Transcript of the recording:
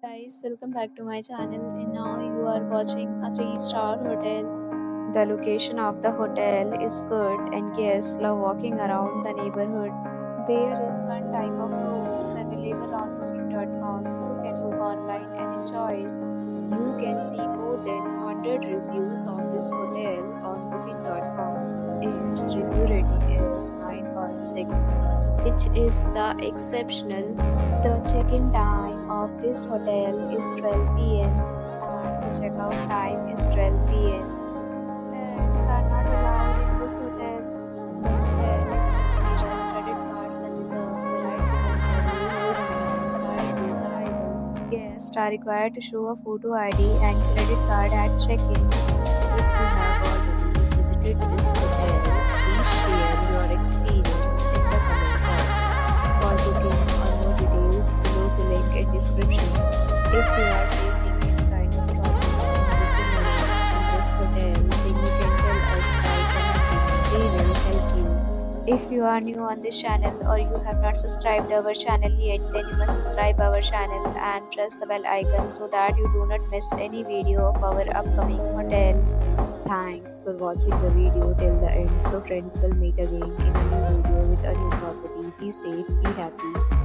Guys, welcome back to my channel and now you are watching a 3-star hotel. The location of the hotel is good and guests love walking around the neighborhood. There is one type of rooms available on booking.com. You can book online and enjoy it. You can see more than 100 reviews of this hotel on booking.com. Its review rating is 9.6, which is the exceptional. The check-in time of this hotel is 12 p.m. and the checkout time is 12 p.m. Pets are not allowed in this hotel. The hotel accepts major credit cards and reserves the right to temporarily hold an amount prior to arrival. Guests are required to show a photo ID and credit card at check-in. If you have already visited this hotel, please share your experience in the comment box. For booking or more details, below the link in description. If you are facing any kind of problem booking a room in this hotel, then you can tell us by commenting. We will help you. If you are new on this channel or you have not subscribed our channel yet, then you must subscribe our channel and press the bell icon so that you do not miss any video of our upcoming hotel. Thanks for watching the video till the end. So friends, will meet again in a new video with a new property. Be safe, be happy.